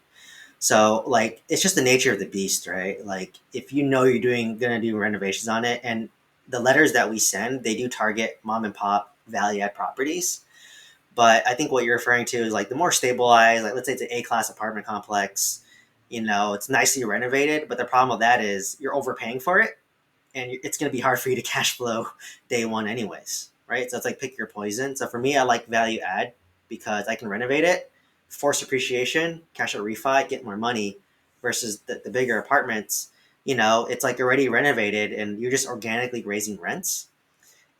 So like it's just the nature of the beast, right? Like if you're gonna do renovations on it, and the letters that we send, they do target mom and pop value add properties. But I think what you're referring to is like the more stabilized, like let's say it's an A-class apartment complex, it's nicely renovated, but the problem with that is you're overpaying for it and it's going to be hard for you to cash flow day one anyways, right? So it's like pick your poison. So for me, I like value add because I can renovate it, force appreciation, cash out refi, get more money versus the bigger apartments. It's like already renovated and you're just organically raising rents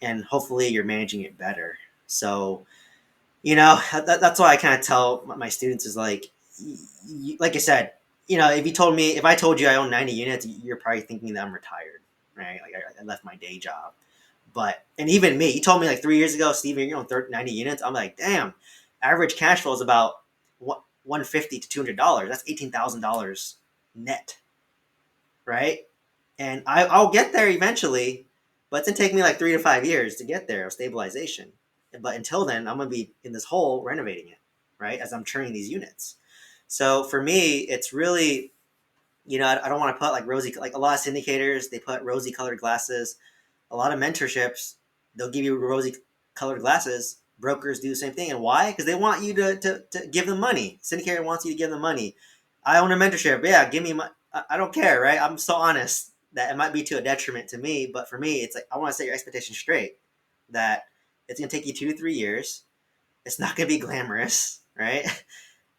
and hopefully you're managing it better. So that's why I kind of tell my students is like, like I said, if I told you I own 90 units, you're probably thinking that I'm retired, right? Like I left my day job. And even me, you told me like 3 years ago, Steven, you own 90 units. I'm like, damn, average cash flow is about 150 to $200. That's $18,000 net, right? And I'll get there eventually, but it's gonna take me like 3 to 5 years to get there of stabilization. But until then, I'm gonna be in this hole renovating it, right? As I'm churning these units. So for me, it's really, I don't want to put like rosy, like a lot of syndicators, they put rosy colored glasses. A lot of mentorships, they'll give you rosy colored glasses. Brokers do the same thing. And why? Because they want you to give them money. Syndicator wants you to give them money. I own a mentorship. Yeah, give me my, I don't care, right? I'm so honest that it might be to a detriment to me. But for me, it's like, I want to set your expectations straight that it's going to take you 2 to 3 years. It's not going to be glamorous, right?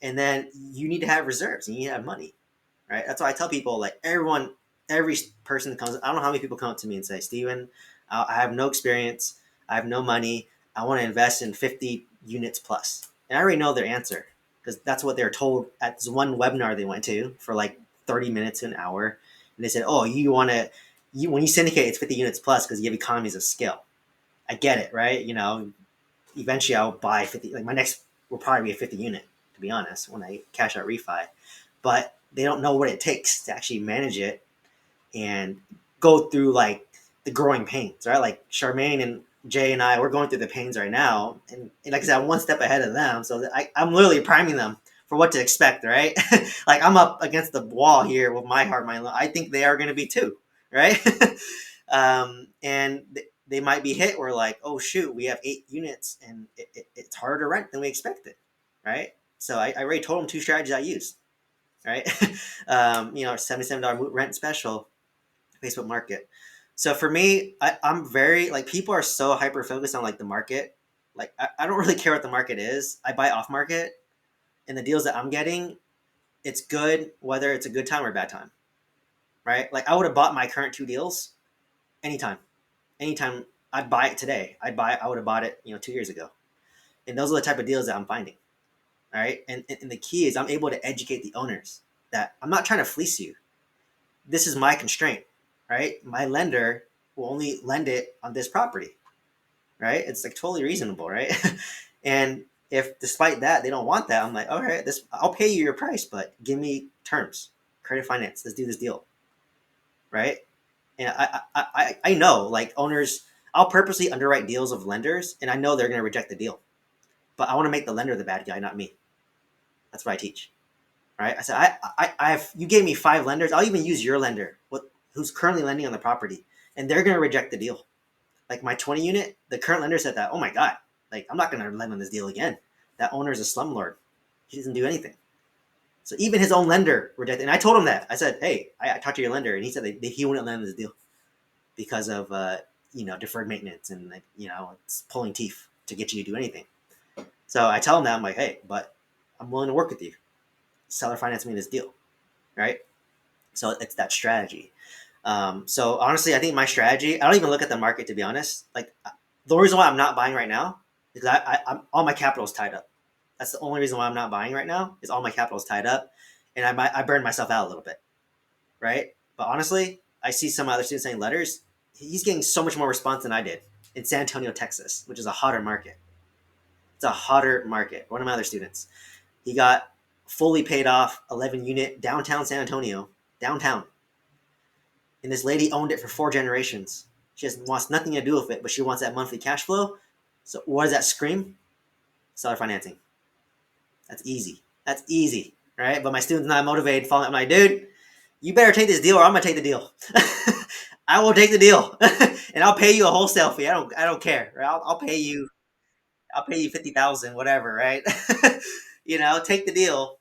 And then you need to have reserves and you need to have money, right? That's why I tell people, like every person that comes, I don't know how many people come up to me and say, Steven, I have no experience, I have no money, I want to invest in 50 units plus. And I already know their answer because that's what they're told at this one webinar they went to for like 30 minutes to an hour. And they said, oh, when you syndicate, it's 50 units plus because you have economies of scale. I get it, right? Eventually I'll buy 50, like my next will probably be a 50 unit, to be honest, when I cash out refi. But they don't know what it takes to actually manage it and go through like the growing pains, right? Like Charmaine and Jay and I, we're going through the pains right now. And like I said, I'm one step ahead of them. So I'm literally priming them for what to expect, right? Like I'm up against the wall here with my heart, my I think they are going to be too, right? And they might be hit. We're like, oh shoot, we have 8 units and it's harder to rent than we expected, right? So I already told them 2 strategies I used, right? $77 rent special, Facebook Market. So for me, I'm very like people are so hyper focused on like the market. Like I don't really care what the market is. I buy off market, and the deals that I'm getting, it's good whether it's a good time or a bad time, right? Like I would have bought my current 2 deals anytime, anytime. I'd buy it today. I would have bought it 2 years ago, and those are the type of deals that I'm finding. All right, and the key is I'm able to educate the owners that I'm not trying to fleece you. This is my constraint, right? My lender will only lend it on this property, right? It's like totally reasonable, right? And if despite that they don't want that, I'm like, all right, I'll pay you your price, but give me terms, credit finance. Let's do this deal, right? And I know like owners, I'll purposely underwrite deals of lenders, and I know they're going to reject the deal, but I want to make the lender the bad guy, not me. That's what I teach. Right? I said, I have, you gave me 5 lenders. I'll even use your lender, who's currently lending on the property, and they're going to reject the deal. Like my 20 unit, the current lender said that, oh my God, like I'm not going to lend on this deal again. That owner is a slumlord. He doesn't do anything. So even his own lender rejected. And I told him that. I said, "Hey, I talked to your lender," and he said he wouldn't lend this deal because of deferred maintenance and like, it's pulling teeth to get you to do anything. So I tell him that I'm like, "Hey, but I'm willing to work with you. Seller finance me this deal, right?" So it's that strategy. So honestly, I think my strategy. I don't even look at the market to be honest. Like the reason why I'm not buying right now is I'm all my capital is tied up. That's the only reason why I'm not buying right now is all my capital is tied up, and I burned myself out a little bit, right? But honestly, I see some other students saying letters. He's getting so much more response than I did in San Antonio, Texas, which is a hotter market. It's a hotter market. One of my other students, he got fully paid off 11 unit downtown San Antonio, downtown, and this lady owned it for 4 generations. She wants nothing to do with it, but she wants that monthly cash flow. So what does that scream? Seller financing. That's easy. That's easy, right? But my student's not motivated. Falling, I'm like, dude, you better take this deal, or I'm gonna take the deal. I will take the deal, and I'll pay you a wholesale fee. I don't care. Right? I'll pay you. I'll pay you 50,000, whatever. Right? Take the deal.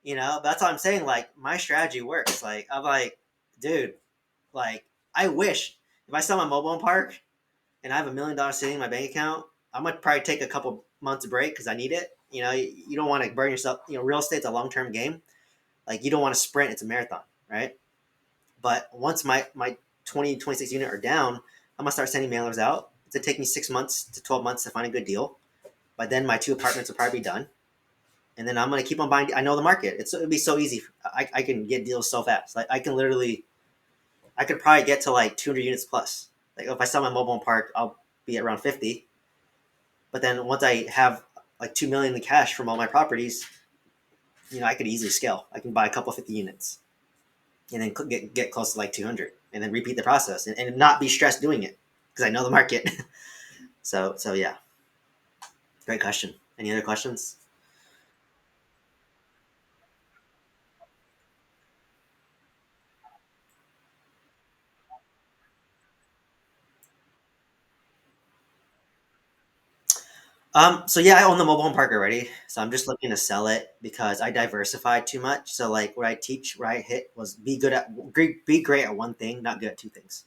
That's what I'm saying. Like my strategy works. Like I'm like, dude, like I wish if I sell my mobile home park and I have $1 million sitting in my bank account, I'm gonna probably take a couple months break because I need it. You don't want to burn yourself. Real estate's a long term game. Like you don't want to sprint; it's a marathon, right? But once my 2026 unit are down, I'm gonna start sending mailers out. It's gonna take me 6 months to 12 months to find a good deal. By then, my 2 apartments will probably be done, and then I'm gonna keep on buying. I know the market. It'll be so easy. I can get deals so fast. Like I can literally, I could probably get to like 200 units plus. Like if I sell my mobile home park, I'll be at around 50. But then once I have like 2 million in cash from all my properties, I could easily scale. I can buy a couple 50 units and then get close to like 200 and then repeat the process and not be stressed doing it because I know the market. So yeah, great question. Any other questions? So yeah, I own the mobile home park already. So I'm just looking to sell it because I diversified too much. So like what I teach, where I hit was be great at one thing, not good at two things.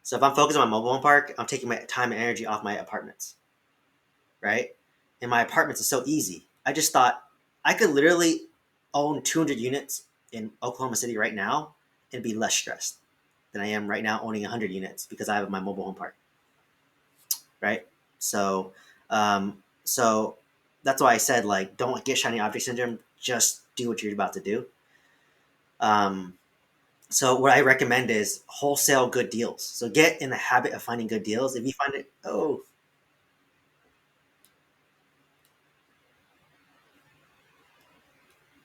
So if I'm focused on my mobile home park, I'm taking my time and energy off my apartments, right? And my apartments is so easy. I just thought I could literally own 200 units in Oklahoma City right now and be less stressed than I am right now owning 100 units because I have my mobile home park, right? So, so that's why I said like don't get shiny object syndrome. Just do what you're about to do. Um, so what I recommend is wholesale good deals. So get in the habit of finding good deals. If you find it, oh,